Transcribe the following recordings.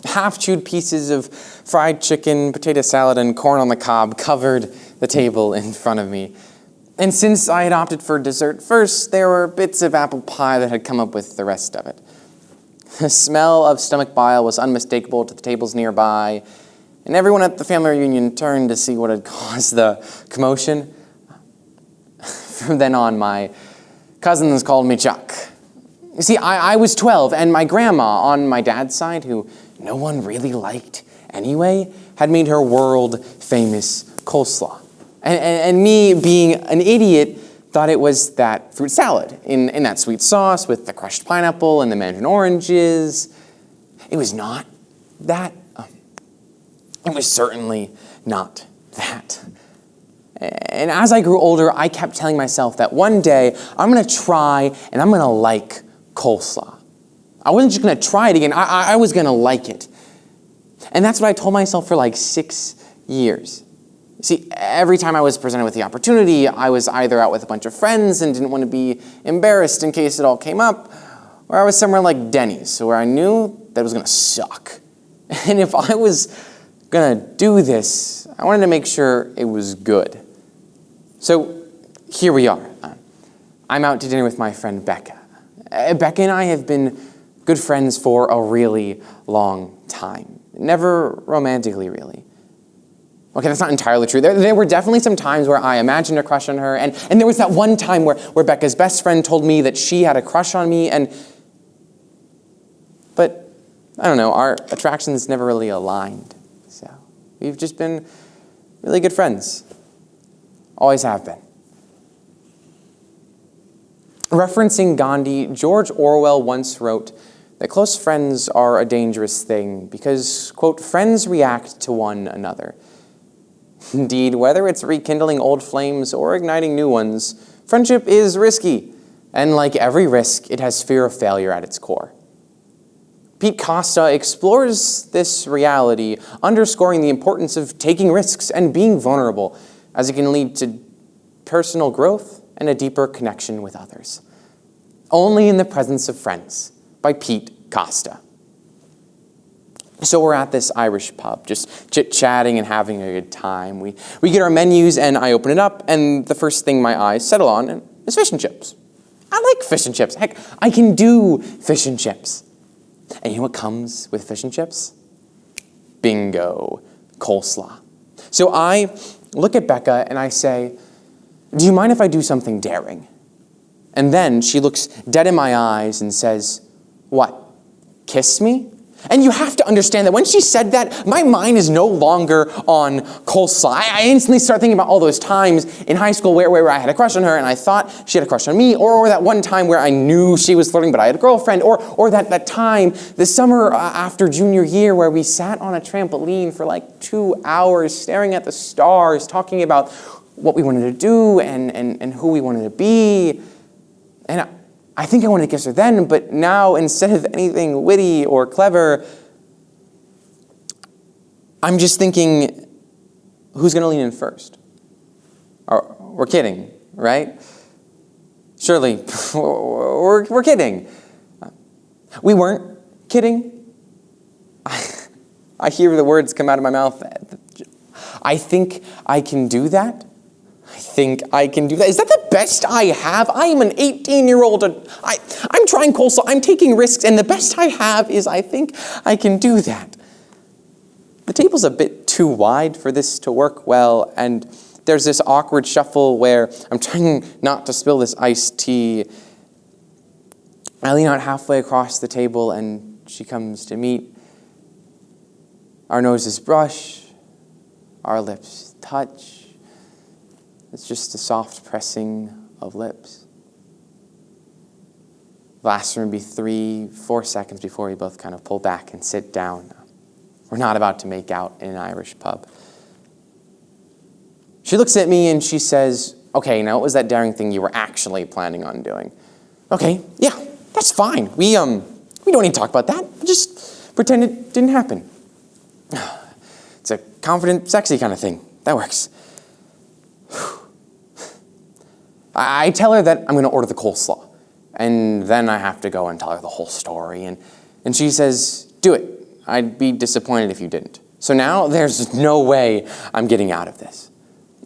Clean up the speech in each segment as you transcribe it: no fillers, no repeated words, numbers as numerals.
Half-chewed pieces of fried chicken, potato salad, and corn on the cob covered the table in front of me. And since I had opted for dessert first, there were bits of apple pie that had come up with the rest of it. The smell of stomach bile was unmistakable to the tables nearby, and everyone at the family reunion turned to see what had caused the commotion. From then on, my cousins called me Chuck. You see, I was 12, and my grandma on my dad's side, who no one really liked anyway, had made her world-famous coleslaw. And me, being an idiot, thought it was that fruit salad in that sweet sauce with the crushed pineapple and the mandarin oranges. It was not that. It was certainly not that. And as I grew older, I kept telling myself that one day I'm going to try and I'm going to like coleslaw. I wasn't just going to try it again. I was going to like it. And that's what I told myself for like 6 years. See, every time I was presented with the opportunity, I was either out with a bunch of friends and didn't want to be embarrassed in case it all came up, or I was somewhere like Denny's, where I knew that it was going to suck. And if I was going to do this, I wanted to make sure it was good. So here we are. I'm out to dinner with my friend Becca. Becca and I have been good friends for a really long time. Never romantically, really. Okay, that's not entirely true. There were definitely some times where I imagined a crush on her, and there was that one time where Becca's best friend told me that she had a crush on me, but I don't know, our attractions never really aligned. So we've just been really good friends. Always have been. Referencing Gandhi, George Orwell once wrote that close friends are a dangerous thing because, quote, friends react to one another. Indeed, whether it's rekindling old flames or igniting new ones, friendship is risky, and like every risk, it has fear of failure at its core. Pete Costa explores this reality, underscoring the importance of taking risks and being vulnerable, as it can lead to personal growth and a deeper connection with others. Only in the Presence of Friends, by Pete Costa. So we're at this Irish pub, just chit-chatting and having a good time. We get our menus, and I open it up, and the first thing my eyes settle on is fish and chips. I like fish and chips. Heck, I can do fish and chips. And you know what comes with fish and chips? Bingo, coleslaw. So I look at Becca, and I say, "Do you mind if I do something daring?" And then she looks dead in my eyes and says, "What, kiss me?" And you have to understand that when she said that, my mind is no longer on coleslaw. I instantly start thinking about all those times in high school where I had a crush on her and I thought she had a crush on me, or that one time where I knew she was flirting but I had a girlfriend, or that time, the summer after junior year where we sat on a trampoline for like 2 hours staring at the stars, talking about what we wanted to do and who we wanted to be. And I think I wanted to kiss her then, but now instead of anything witty or clever, I'm just thinking, who's going to lean in first? We're kidding, right? Surely, we're kidding. We weren't kidding. I hear the words come out of my mouth. I think I can do that. I think I can do that. Is that the best I have? I am an 18-year-old. I'm trying coleslaw. I'm taking risks, and the best I have is I think I can do that. The table's a bit too wide for this to work well, and there's this awkward shuffle where I'm trying not to spill this iced tea. I lean out halfway across the table, and she comes to meet. Our noses brush. Our lips touch. It's just a soft pressing of lips. Lasts for maybe 3-4 seconds before we both kind of pull back and sit down. We're not about to make out in an Irish pub. She looks at me and she says, "Okay, now what was that daring thing you were actually planning on doing?" "Okay, yeah, that's fine. We don't need to talk about that. Just pretend it didn't happen." It's a confident, sexy kind of thing. That works. I tell her that I'm going to order the coleslaw, and then I have to go and tell her the whole story, and she says, "Do it. I'd be disappointed if you didn't. So now there's no way I'm getting out of this.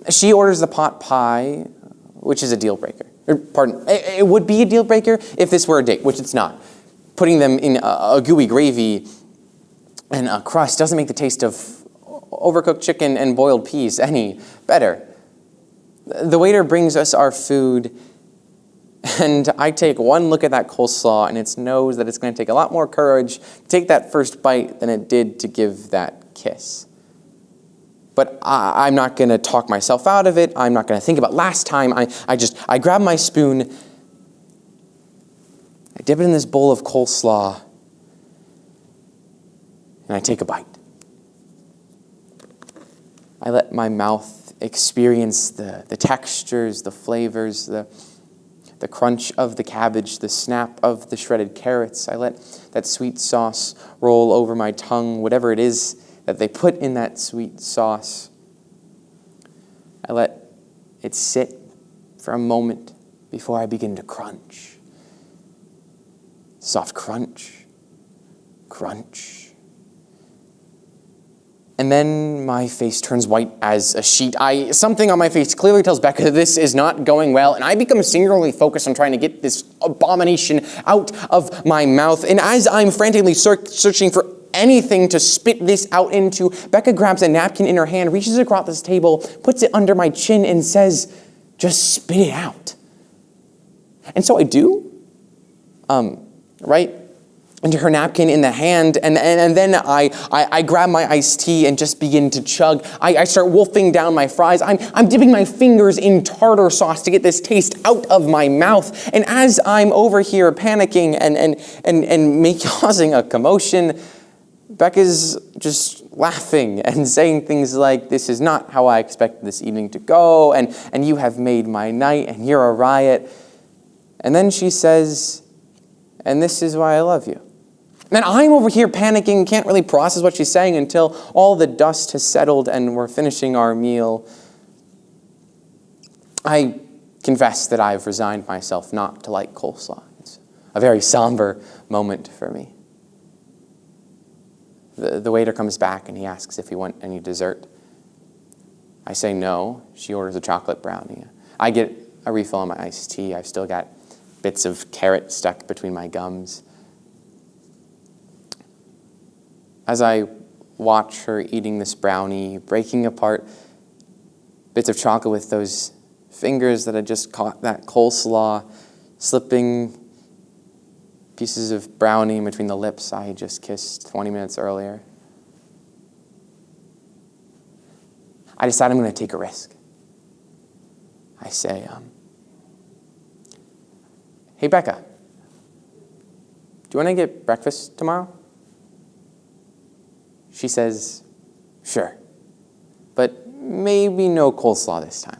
She orders the pot pie, which is a deal breaker. Pardon, it would be a deal breaker if this were a date, which it's not. Putting them in a gooey gravy and a crust doesn't make the taste of overcooked chicken and boiled peas any better. The waiter brings us our food, and I take one look at that coleslaw, and it knows that it's going to take a lot more courage to take that first bite than it did to give that kiss. But I'm not going to talk myself out of it. I'm not going to think about last time. I grab my spoon, I dip it in this bowl of coleslaw, and I take a bite. I let my mouth experience the textures, the flavors, the crunch of the cabbage, the snap of the shredded carrots. I let that sweet sauce roll over my tongue, whatever it is that they put in that sweet sauce. I let it sit for a moment before I begin to crunch. Soft crunch, crunch. And then my face turns white as a sheet. Something on my face clearly tells Becca that this is not going well, and I become singularly focused on trying to get this abomination out of my mouth. And as I'm frantically searching for anything to spit this out into, Becca grabs a napkin in her hand, reaches across this table, puts it under my chin, and says, "Just spit it out." And so I do, right into her napkin in the hand, and then I grab my iced tea and just begin to chug. I start wolfing down my fries. I'm dipping my fingers in tartar sauce to get this taste out of my mouth. And as I'm over here panicking and causing a commotion, Becca's just laughing and saying things like, "This is not how I expected this evening to go, and you have made my night, and you're a riot." And then she says, "And this is why I love you." And I'm over here panicking, can't really process what she's saying until all the dust has settled and we're finishing our meal. I confess that I've resigned myself not to like coleslaw. It's a very somber moment for me. The waiter comes back and he asks if we want any dessert. I say no. She orders a chocolate brownie. I get a refill on my iced tea. I've still got bits of carrot stuck between my gums. As I watch her eating this brownie, breaking apart bits of chocolate with those fingers that had just caught that coleslaw, slipping pieces of brownie in between the lips I had just kissed 20 minutes earlier, I decide I'm going to take a risk. I say, "Hey, Becca, do you want to get breakfast tomorrow?" She says, "Sure, but maybe no coleslaw this time."